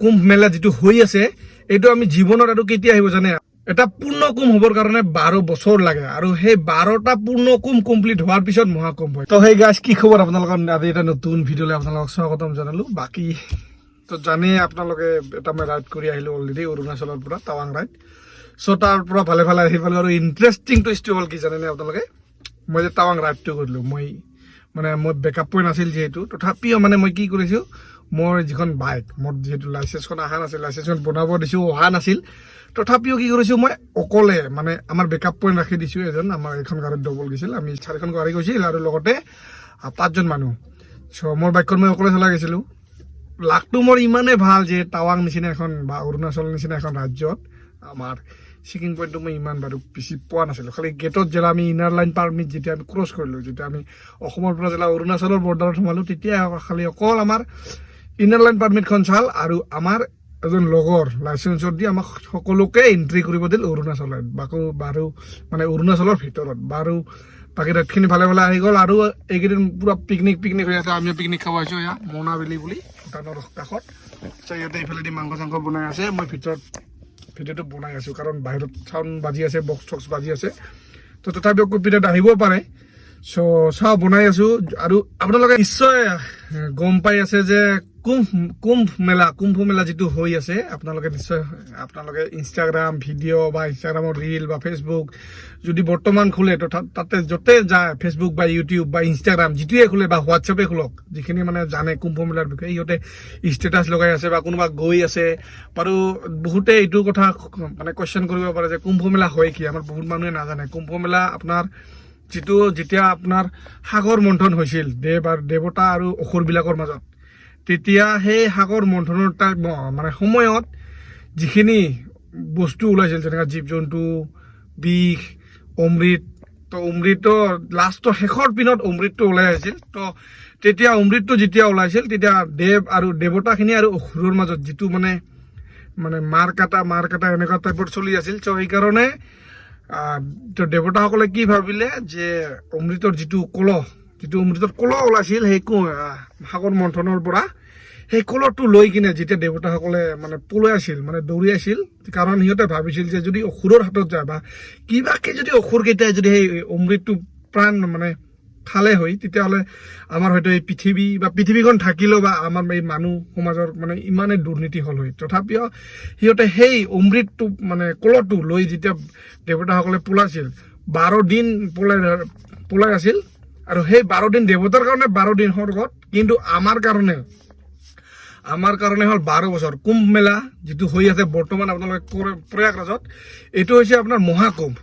কুম্ভ মেলা যেটো হৈ আছে এইটো আমি জীৱনত আৰু কেতিয়া আহিব জানে এটা পূৰ্ণ কুম্ভ হবৰ কাৰণে 12 বছৰ লাগে আৰু সেই 12টা পূৰ্ণ কুম্ভ কমপ্লিট হোৱাৰ পিছত মহাকুম্ভ হয় তো সেই গাইস কি খবৰ আপোনালোকৰ আজি এটা নতুন ভিডিঅ'লৈ আপোনালোকক স্বাগতম জনালো বাকি তো জানে আপোনালোকে এটা মই ৰাইড কৰি আহিলো অলৰেডি অৰুণাচলৰ পৰা টাৱাং ৰাইড সো তাৰ পৰা ভালে ভালে আহি পালো আৰু ইন্টাৰেষ্টিং টুইষ্ট হ'ল কি জানে আপোনালোকে মই যে টাৱাং ৰাইডটো কৰিলো মই বেকআপ পইণ্ট আছিল যেহেতু তথাপিও মই কি কৰিছো মোৰ যিখন বাইক মোৰ যেহেতু লাইসেন্সখন অহা নাছিল লাইসেন্সখন বনাব দিছো অহা নাছিল তথাপিও কি কৰিছো মই অকলে আমাৰ বেকআপ পইণ্ট ৰাখি দিছো এজন আমাৰ এখন গাড়ীত ডবল গৈছিল আমি 4খন গাড়ী গৈছিল আৰু লগতে 5জন মানুহ সো মোৰ বাইকখন মই অকলে চলাই গৈছিলো লাকটো মোৰ ইমানে ভাল যে টাৱাং নিচিনা এখন বা অৰুণাচল নিচিনা এখন ৰাজ্যত আমাৰ চেকিং পইণ্টটো মই ইমান বাৰু বেছি পোৱা নাছিলোঁ খালি গেটত যেতিয়া আমি ইনাৰ লাইন পাৰ্মিট যেতিয়া আমি ক্ৰছ কৰিলোঁ যেতিয়া আমি অসমৰ পৰা যেতিয়া অৰুণাচলৰ বৰ্ডাৰত সোমালোঁ তেতিয়া খালি অকল আমাৰ ইনাৰ লাইন পাৰ্মিটখন চাল আৰু আমাৰ এজন লগৰ লাইচেন্সৰ দি আমাক সকলোকে এণ্ট্ৰি কৰিব দিল অৰুণাচলত বাৰু অৰুণাচলৰ ভিতৰত বাৰু বাকী ৰাতখিনি ভালে ভালে আহি গ'ল আৰু এইকেইদিন পুৰা পিকনিক হৈ আছে আমি পিকনিক খাব আহিছোঁ এয়া মনাবেলি বুলি ভূটানৰ কাষত ইয়াতে এইফালেদি মাংস চাংস বনাই আছে মই ভিতৰত ভিডিঅ'টো বনাই আছোঁ কাৰণ বাহিৰত চাউণ্ড বাজি আছে বক্স চক্স বাজি আছে তো তথাপিও কপিটাত আহিব পাৰে সো চাওঁ বনাই আছোঁ আৰু আপোনালোকে নিশ্চয় গম পাই আছে যে কুম্ভ মেলা যেটো হৈ আছে আপোনালোকে নিশ্চয় ইনষ্টাগ্ৰাম ভিডিঅ' বা ইনষ্টাগ্ৰামৰ ৰীল বা ফেচবুক যদি বৰ্তমান খোলে তো তাতে য'তে যায় ফেচবুক বা ইউটিউব বা ইনষ্টাগ্ৰাম যিটোৱে খোলে বা হোৱাটছএপে খোলক যিখিনি জানে কুম্ভ মেলাৰ বিষয়ে সিহঁতে ষ্টেটাছ লগাই আছে বা কোনোবা গৈ আছে বাৰু বহুতে এইটো কথা কুৱেশ্যন কৰিব পাৰে যে কুম্ভ মেলা হয় কি আমাৰ বহুত মানুহে নাজানে কুম্ভ মেলা আপোনাৰ যেতিয়া আপোনাৰ সাগৰ মন্থন হৈছিল দেৱতা আৰু অসুৰবিলাকৰ মাজত তেতিয়া সেই সাগৰ মন্থনৰ সময়ত যিখিনি বস্তু ওলাইছিল যেনেকৈ জীৱ জন্তু বিষ অমৃত তো অমৃতৰ লাষ্টৰ শেষৰ পিনত অমৃতটো ওলাই আহিছিল তো তেতিয়া অমৃতটো যেতিয়া ওলাইছিল তেতিয়া দেৱ আৰু দেৱতাখিনি আৰু অসুৰৰ মাজত যিটো মাৰ কাটা এনেকুৱা টাইপৰ চলি আছিল তো সেইকাৰণে তো দেৱতাসকলে কি ভাবিলে যে অমৃতৰ যিটো অমৃতৰ কলহ ওলাইছিল সেই সাগৰ মন্থনৰ পৰা সেই কলহটো লৈ কিনে যেতিয়া দেৱতাসকলে পলাই আছিল দৌৰি আছিল কাৰণ সিহঁতে ভাবিছিল যে যদি অসুৰৰ হাতত যায় বা কিবাকে যদি অসুৰকেইটাই যদি সেই অমৃতটো প্ৰাণ খালে হয় তেতিয়াহ'লে আমাৰ হয়তো এই পৃথিৱীখন থাকিলেও বা আমাৰ এই মানুহ সমাজৰ ইমানেই দুৰ্নীতি হ'ল হয় তথাপিও সিহঁতে সেই অমৃতটো কলহটো লৈ যেতিয়া দেৱতাসকলে পলাইছিল 12 দিন পলাই আছিল আৰু সেই 12 দিন দেৱতাৰ কাৰণে 12 দিন স্বৰ্গত কিন্তু আমাৰ কাৰণে হ'ল 12 বছৰ কুম্ভ মেলা যেটো হৈ আছে বৰ্তমান আপোনালোকে প্ৰয়াগৰাজত এইটো হৈছে আপোনাৰ মহাকুম্ভ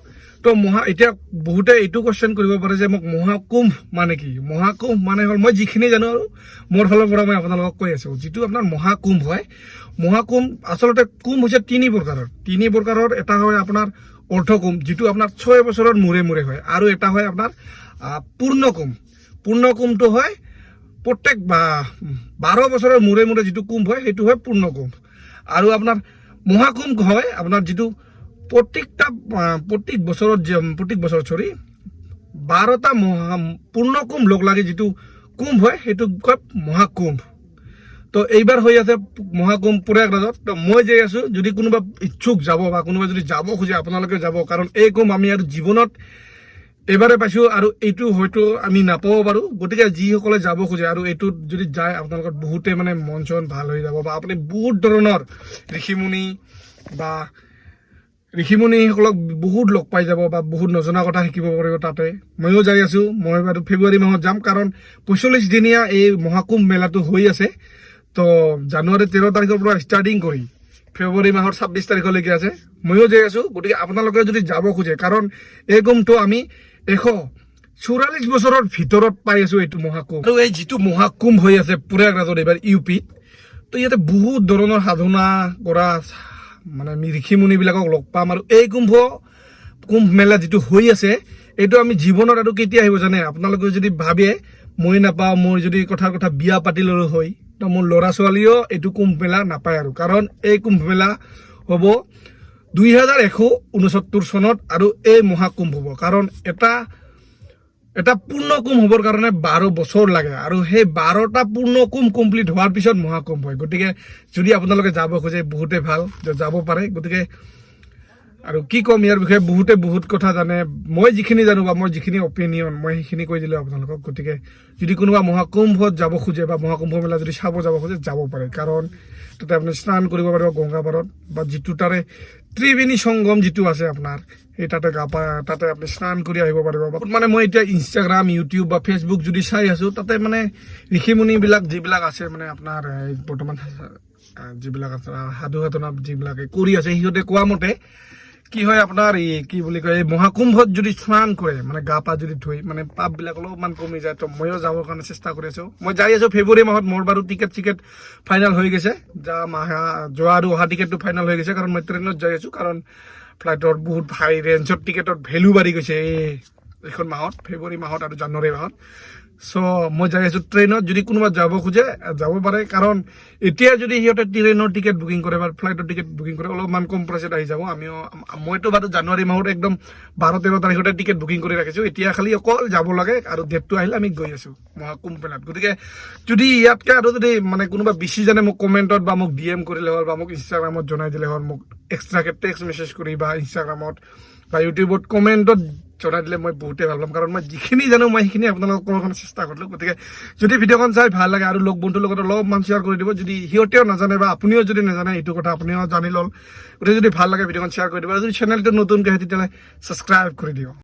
তো এতিয়া বহুতে এইটো কোৱেশ্যন কৰিব পাৰে যে মোক মহাকুম্ভ কি মহাকুম্ভ হ'ল মই যিখিনি জানো আৰু মোৰ ফালৰ পৰা মই আপোনালোকক কৈ আছোঁ যিটো আপোনাৰ মহাকুম্ভ হয় মহাকুম্ভ আচলতে কুম্ভ হৈছে তিনি প্ৰকাৰৰ এটা হয় আপোনাৰ অৰ্ধকুম্ভ যিটো আপোনাৰ 6 বছৰৰ মূৰে হয় আৰু এটা হয় আপোনাৰ পূৰ্ণকুম্ভটো হয় প্ৰত্যেক 12 বছৰৰ মূৰে যিটো কুম্ভ হয় সেইটো হয় পূৰ্ণকুম্ভ আৰু আপোনাৰ মহাকুম্ভ হয় আপোনাৰ যিটো প্ৰত্যেক বছৰ 12টা পূৰ্ণকুম্ভ লগ লাগি যিটো কুম্ভ হয় সেইটো কয় মহাকুম্ভ তো এইবাৰ হৈ আছে মহাকুম্ভ প্ৰয়াগৰাজত তো মই যাই আছোঁ যদি কোনোবা ইচ্ছুক যাব বা কোনোবা যদি যাব খোজে আপোনালোকে যাব কাৰণ এই কুম্ভ আমি আৰু জীৱনত এবাৰে পাইছোঁ আৰু এইটো হয়তো আমি নাপাব পাৰোঁ গতিকে যিসকলে যাব খোজে আৰু এইটোত যদি যায় আপোনালোকৰ বহুতে মন চন ভাল হৈ যাব বা আপুনি বহুত ধৰণৰ ঋষিমুনিসকলক বহুত লগ পাই যাব বা বহুত নজনা কথা শিকিব পাৰিব তাতে ময়ো যাই আছোঁ মই বাৰু ফেব্ৰুৱাৰী মাহত যাম কাৰণ 45 দিনীয়া এই মহাকুম্ভ মেলাটো হৈ আছে তো জানুৱাৰী 13 তাৰিখৰ পৰা ষ্টাৰ্টিং কৰি ফেব্ৰুৱাৰী মাহৰ 26 তাৰিখলৈকে আছে ময়ো যাই আছোঁ গতিকে আপোনালোকে যদি যাব খোজে কাৰণ এই কুম্ভটো আমি 144 বছৰৰ ভিতৰত পাই আছোঁ এইটো মহাকুম্ভ আৰু এই যিটো মহাকুম্ভ হৈ আছে প্ৰয়াগৰাজত এইবাৰ ইউপিত তো ইয়াতে বহুত ধৰণৰ সাধনা কৰা ঋষিমুনিবিলাকক লগ পাম আৰু এই কুম্ভ মেলা যিটো হৈ আছে এইটো আমি জীৱনত আৰু কেতিয়া আহিব জানে আপোনালোকে যদি ভাবে মই নাপাওঁ মই যদি কথাৰ কথা বিয়া পাতি ল'লো হয় তো মোৰ ল'ৰা ছোৱালীও এইটো কুম্ভ মেলা নাপায় আৰু কাৰণ এই কুম্ভ মেলা হ'ব 2169 চনত আৰু এই মহাকুম্ভ হ'ব কাৰণ এটা এটা পূৰ্ণ কুম্ভ হ'বৰ কাৰণে 12 বছৰ লাগে আৰু সেই 12টা পূৰ্ণ কুম্ভ কমপ্লিট হোৱাৰ পিছত মহাকুম্ভ হয়। গতিকে যদি আপোনালোকে যাব খোজে বহুতে ভাল যাব পাৰে। গতিকে আৰু কি ক'ম ইয়াৰ বিষয়ে, বহুতে বহুত কথা জানে, মই যিখিনি জানো বা মই যিখিনি অপিনিয়ন মই সেইখিনি কৈ দিলোঁ আপোনালোকক। গতিকে যদি কোনোবা মহাকুম্ভত যাব খোজে বা মহাকুম্ভ মেলা যদি চাব যাব খোজে যাব পাৰে, কাৰণ তাতে আপুনি স্নান কৰিব পাৰিব গংগা পাৰত, বা যিটো তাৰে ত্ৰিবেণী সংগম যিটো আছে আপোনাৰ, সেই তাতে তাতে আপুনি স্নান কৰি আহিব পাৰিব। মানে মই এতিয়া ইনষ্টাগ্ৰাম, ইউটিউব বা ফেচবুক যদি চাই আছোঁ, তাতে মানে ঋষিমুনিবিলাক যিবিলাক আছে মানে আপোনাৰ বৰ্তমান যিবিলাক আছে সাধু সাধনা যিবিলাকে কৰি আছে, সিহঁতে কোৱা মতে কি হয় আপোনাৰ কি বুলি কয়, এই মহাকুম্ভত যদি স্নান কৰে মানে গা পা যদি ধুই মানে পাপবিলাক অলপমান কমি যায়। তো ময়ো যাবৰ কাৰণে চেষ্টা কৰি আছোঁ। মই যাই আছোঁ ফেব্ৰুৱাৰী মাহত। মোৰ বাৰু টিকেট ফাইনেল হৈ গৈছে, যোৱা আৰু অহা টিকেটটো ফাইনেল হৈ গৈছে, কাৰণ মই ট্ৰেইনত যাই আছোঁ। কাৰণ ফ্লাইটৰ বহুত হাই ৰেঞ্জত টিকেটৰ ভেলু বাঢ়ি গৈছে এইখন মাহত, ফেব্ৰুৱাৰী মাহত আৰু জানুৱাৰী মাহত। চ' মই যাই আছোঁ ট্ৰেইনত। যদি কোনোবা যাব খোজে যাব পাৰে, কাৰণ এতিয়া যদি সিহঁতে ট্ৰেইনৰ টিকেট বুকিং কৰে বা ফ্লাইটৰ টিকেট বুকিং কৰে অলপমান কম প্ৰাইচত আহি যাব। মইতো বাৰু জানুৱাৰী মাহত একদম 12-13 তাৰিখতে টিকেট বুকিং কৰি ৰাখিছোঁ। এতিয়া খালি অকল যাব লাগে আৰু ডেটটো আহিলে আমি গৈ আছোঁ মহাকুম্ভ মেলাত। গতিকে যদি ইয়াতকৈ আৰু যদি মানে কোনোবা বেছি জানে মোক কমেণ্টত বা মোক DM কৰিলে হ'ল, বা মোক ইনষ্টাগ্ৰামত জনাই দিলে হ'ল, মোক এক্সট্ৰাকৈ টেক্সট মেছেজ কৰি বা ইনষ্টাগ্ৰামত বা ইউটিউবত কমেণ্টত জনাই দিলে মই বহুতেই ভাল পাম, কাৰণ মই যিখিনি জানো মই সেইখিনি আপোনালোকক ক'বৰ কাৰণে চেষ্টা কৰিলোঁ। গতিকে যদি ভিডিঅ'খন চাই ভাল লাগে আৰু লগ বন্ধুৰ লগত অলপমান শ্বেয়াৰ কৰি দিব, যদি সিহঁতেও নাজানে বা আপুনিও যদি নাজানে এইটো কথা আপুনিও জানি ল'ল। গতিকে যদি ভাল লাগে ভিডিঅ'খন শ্বেয়াৰ কৰি দিব, আৰু যদি চেনেলটো নতুনকৈ হয় তেতিয়াহ'লে ছাবস্ক্ৰাইব কৰি দিয়ক।